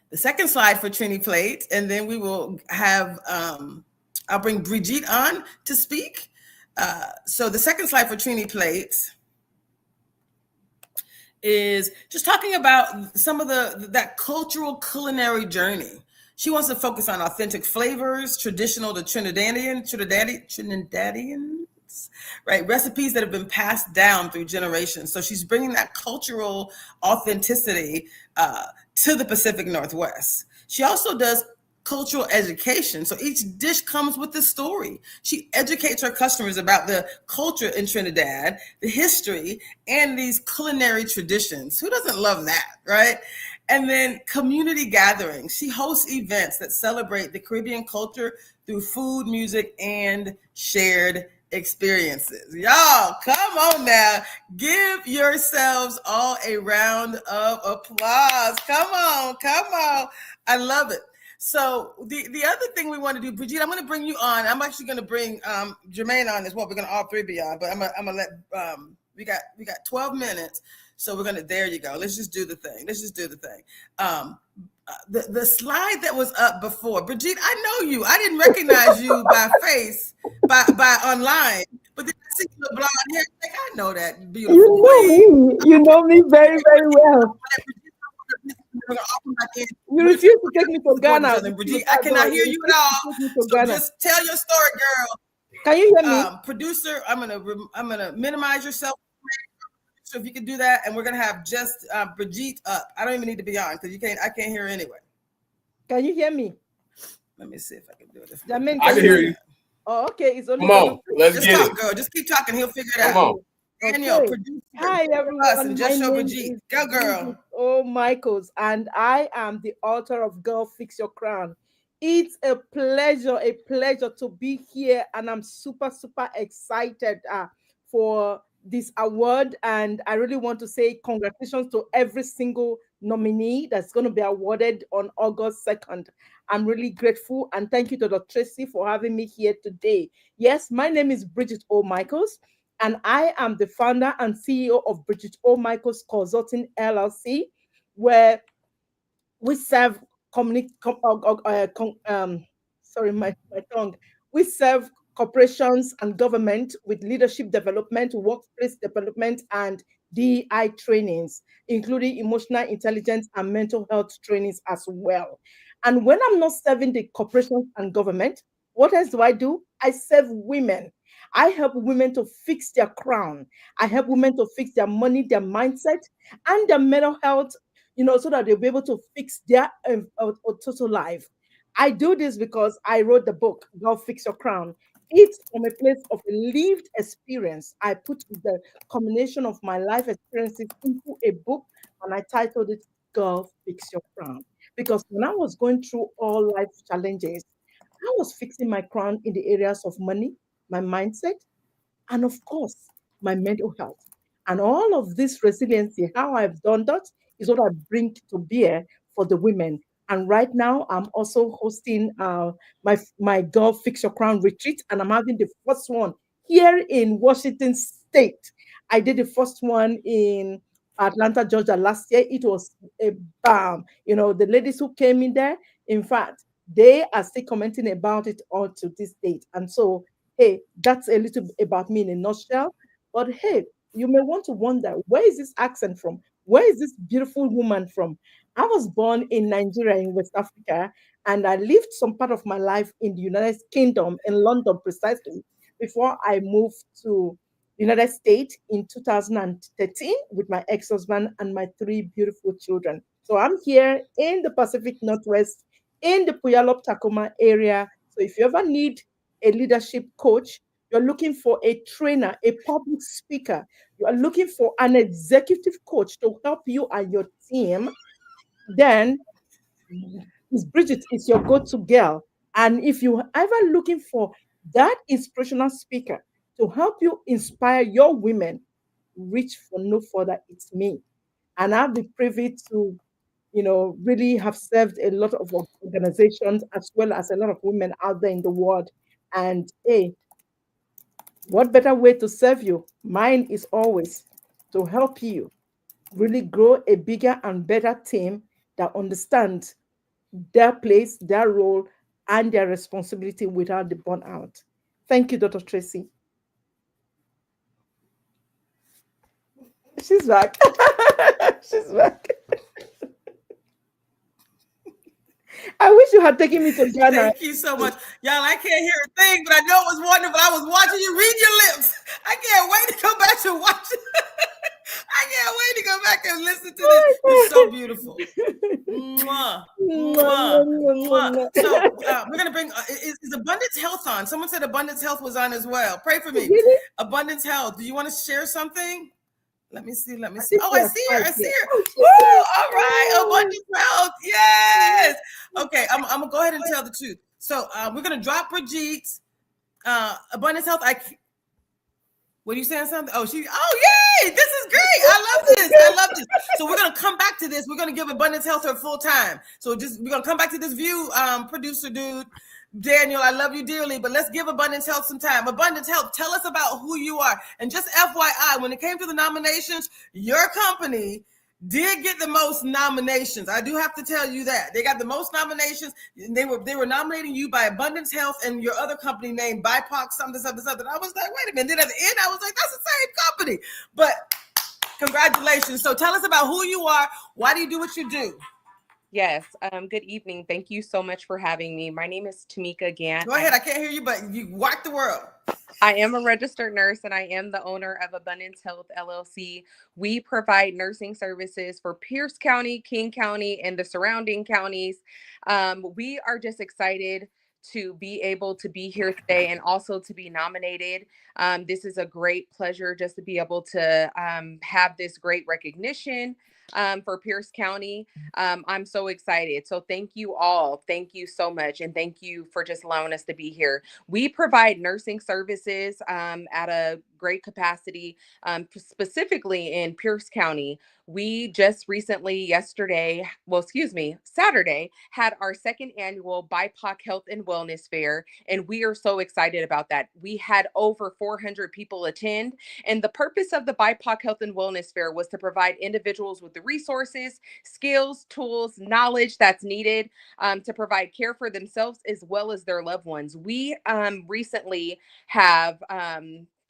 The second slide for Trini Plate, and then we will have I'll bring Brigitte on to speak. So the second slide for Trini Plates is just talking about some of that cultural culinary journey. She wants to focus on authentic flavors, traditional to Trinidadians, right? Recipes that have been passed down through generations. So she's bringing that cultural authenticity to the Pacific Northwest. She also does cultural education. So each dish comes with a story. She educates her customers about the culture in Trinidad, the history, and these culinary traditions. Who doesn't love that, right? And then community gatherings. She hosts events that celebrate the Caribbean culture through food, music, and shared experiences. Y'all, come on now. Give yourselves all a round of applause. Come on, come on. I love it. So the other thing we want to do, Brigitte, I'm going to bring you on. I'm actually going to bring Jermaine on as well. We're going to all three be on, but I'm going to let we got 12 minutes. So we're going to, there you go. Let's just do the thing. The slide that was up before, Brigitte, I know you. I didn't recognize you by face, by online, but then I see your blonde hair. Like, I know that beautiful. You know me very, very well. You refuse to take me to Ghana. Brigitte, I cannot hear you at all. So just tell your story, girl. Can you hear me? Producer, I'm gonna minimize yourself. So if you can do that, and we're gonna have just Brigitte up. I don't even need to be on because I can't hear her anyway. Can you hear me? Let me see if I can do it. I can hear you. Oh, okay. It's only come on, let's just get talk, it. girl. Just keep talking. He'll figure it come out. On. Daniel, okay. Producer. Hi everyone. And just show Brigitte. Go, girl. Oh, Michaels, and I am the author of Girl Fix Your Crown. It's a pleasure to be here, and I'm super excited for this award, and I really want to say congratulations to every single nominee that's going to be awarded on August 2nd. I'm really grateful, and thank you to Dr. Traci for having me here today. Yes, my name is Bridget O. Michaels, and I am the founder and CEO of Bridget O. Michaels Consulting LLC, where we serve We serve corporations and government with leadership development, workplace development, and DEI trainings, including emotional intelligence and mental health trainings as well. And when I'm not serving the corporations and government, what else do? I serve women. I help women to fix their crown. I help women to fix their money, their mindset, and their mental health, so that they'll be able to fix their total life. I do this because I wrote the book, Girl Fix Your Crown. It's from a place of a lived experience. I put the combination of my life experiences into a book, and I titled it Girl Fix Your Crown. Because when I was going through all life challenges, I was fixing my crown in the areas of money, my mindset, and of course, my mental health. And all of this resiliency, how I've done that, is what I bring to bear for the women. And right now, I'm also hosting my Girl Fix Your Crown retreat, and I'm having the first one here in Washington State. I did the first one in Atlanta, Georgia last year. It was a bam. The ladies who came in there, in fact, they are still commenting about it on to this date. And so, hey, that's a little bit about me in a nutshell. But hey, you may want to wonder, where is this accent from? Where is this beautiful woman from? I was born in Nigeria, in West Africa, and I lived some part of my life in the United Kingdom, in London precisely, before I moved to the United States in 2013 with my ex-husband and my 3 beautiful children. So I'm here in the Pacific Northwest, in the Puyallup-Tacoma area. So if you ever need a leadership coach, you're looking for a trainer, a public speaker, you are looking for an executive coach to help you and your team, then Ms. Bridget is your go-to girl. And if you're ever looking for that inspirational speaker to help you inspire your women, reach for no further, it's me. And I've been privy to, really have served a lot of organizations as well as a lot of women out there in the world. And hey, what better way to serve you? Mine is always to help you really grow a bigger and better team that understands their place, their role, and their responsibility without the burnout. Thank you, Dr. Traci. She's back. She's back. I wish you had taken me to Ghana. Thank you so much. Y'all, I can't hear a thing, but I know it was wonderful. I was watching you read your lips. I can't wait to come back to watch it. I can't wait to go back and listen to this. It's so beautiful. Mwah, mwah, mwah. So we're going to bring, is Abundance Health on? Someone said Abundance Health was on as well. Pray for me. Really? Abundance Health. Do you want to share something? Let me see. I Oh, think I see her. I see her. Oh, Woo! All right. Abundance Health. Yes. Okay. I'm going to go ahead and tell the truth. So we're going to drop Brigitte. Abundance Health. What are you saying? Something? Oh, yay! This is great. I love this. I love this. So we're gonna come back to this. We're gonna give Abundance Health her full time. So we're gonna come back to this view, producer dude, Daniel. I love you dearly, but let's give Abundance Health some time. Abundance Health, tell us about who you are. And just FYI, when it came to the nominations, your company did get the most nominations. I do have to tell you that. They got the most nominations. They were nominating you by Abundance Health and your other company named BIPOC something. I was like, wait a minute. Then at the end, I was like, that's the same company. But congratulations. So tell us about who you are. Why do you do what you do? Yes. Good evening. Thank you so much for having me. My name is Tamika Gant. Go ahead. I can't hear you, but you rock the world. I am a registered nurse and I am the owner of Abundance Health LLC. We provide nursing services for Pierce County, King County, and the surrounding counties. We are just excited to be able to be here today and also to be nominated. This is a great pleasure just to be able to have this great recognition for Pierce County. I'm so excited. So thank you all. Thank you so much. And thank you for just allowing us to be here. We provide nursing services at a great capacity, specifically in Pierce County. We just recently, Saturday, had our second annual BIPOC Health and Wellness Fair, and we are so excited about that. We had over 400 people attend, and the purpose of the BIPOC Health and Wellness Fair was to provide individuals with the resources, skills, tools, knowledge that's needed to provide care for themselves as well as their loved ones. We recently have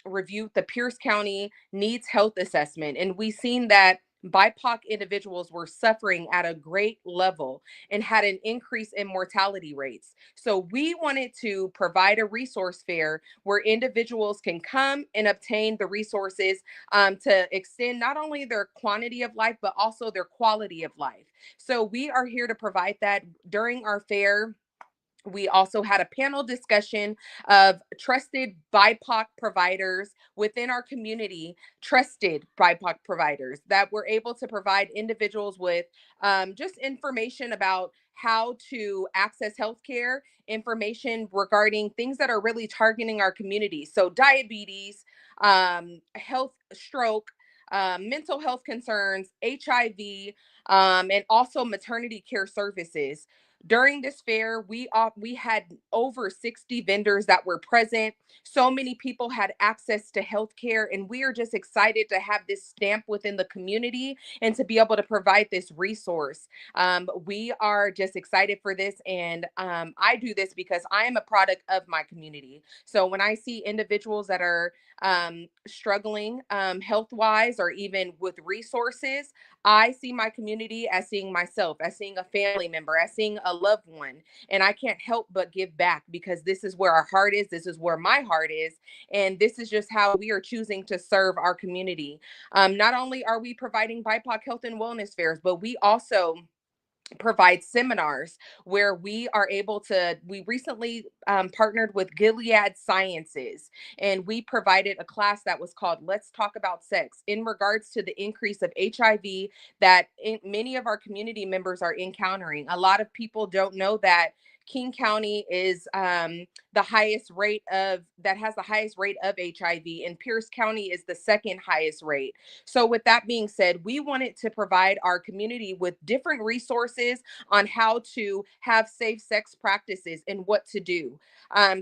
reviewed the Pierce County Needs Health Assessment, and we've seen that BIPOC individuals were suffering at a great level and had an increase in mortality rates. So we wanted to provide a resource fair where individuals can come and obtain the resources to extend not only their quantity of life, but also their quality of life. So we are here to provide that. During our fair, we also had a panel discussion of trusted BIPOC providers within our community, trusted BIPOC providers that were able to provide individuals with just information about how to access healthcare, information regarding things that are really targeting our community. So diabetes, health, stroke, mental health concerns, HIV, and also maternity care services. During this fair, we had over 60 vendors that were present. So many people had access to healthcare, and we are just excited to have this stamp within the community and to be able to provide this resource. We are just excited for this, and I do this because I am a product of my community. So when I see individuals that are struggling health-wise or even with resources, I see my community as seeing myself, as seeing a family member, as seeing a loved one. And I can't help but give back because this is where our heart is. This is where my heart is. And this is just how we are choosing to serve our community. Not only are we providing BIPOC health and wellness fairs, but we also provide seminars where we recently partnered with Gilead Sciences, and we provided a class that was called Let's Talk About Sex in regards to the increase of HIV that many of our community members are encountering. A lot of people don't know that King County is has the highest rate of HIV, and Pierce County is the second highest rate. So with that being said, we wanted to provide our community with different resources on how to have safe sex practices and what to do.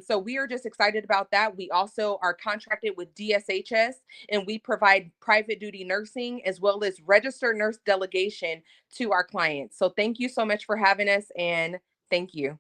So we are just excited about that. We also are contracted with DSHS, and we provide private duty nursing as well as registered nurse delegation to our clients. So thank you so much for having us, and thank you.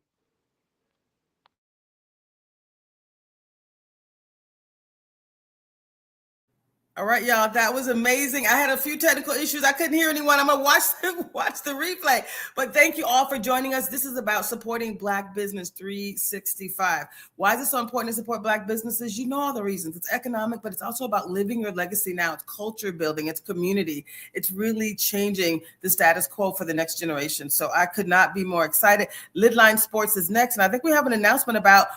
All right, y'all. That was amazing. I had a few technical issues. I couldn't hear anyone. I'm gonna watch the replay. But thank you all for joining us. This is about supporting Black business 365. Why is it so important to support Black businesses? You know all the reasons. It's economic, but it's also about living your legacy now. It's culture building. It's community. It's really changing the status quo for the next generation. So I could not be more excited. Lidline Sports is next, and I think we have an announcement about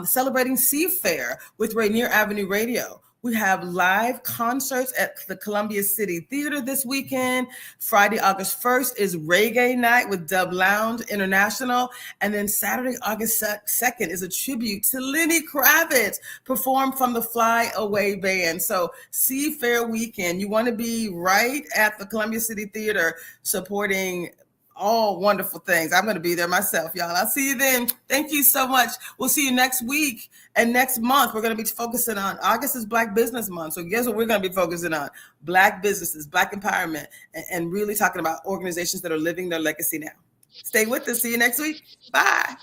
celebrating Seafair with Rainier Avenue Radio. We have live concerts at the Columbia City Theater this weekend. Friday, August 1st is Reggae Night with Dub Lounge International. And then Saturday, August 2nd is a tribute to Lenny Kravitz, performed from the Fly Away Band. So Seafair weekend, you want to be right at the Columbia City Theater supporting all wonderful things. I'm going to be there myself, y'all. I'll see you then. Thank you so much. We'll see you next week and next month. We're going to be focusing on August is Black Business Month. So guess what we're going to be focusing on? Black businesses, Black empowerment, and really talking about organizations that are living their legacy now. Stay with us. See you next week. Bye.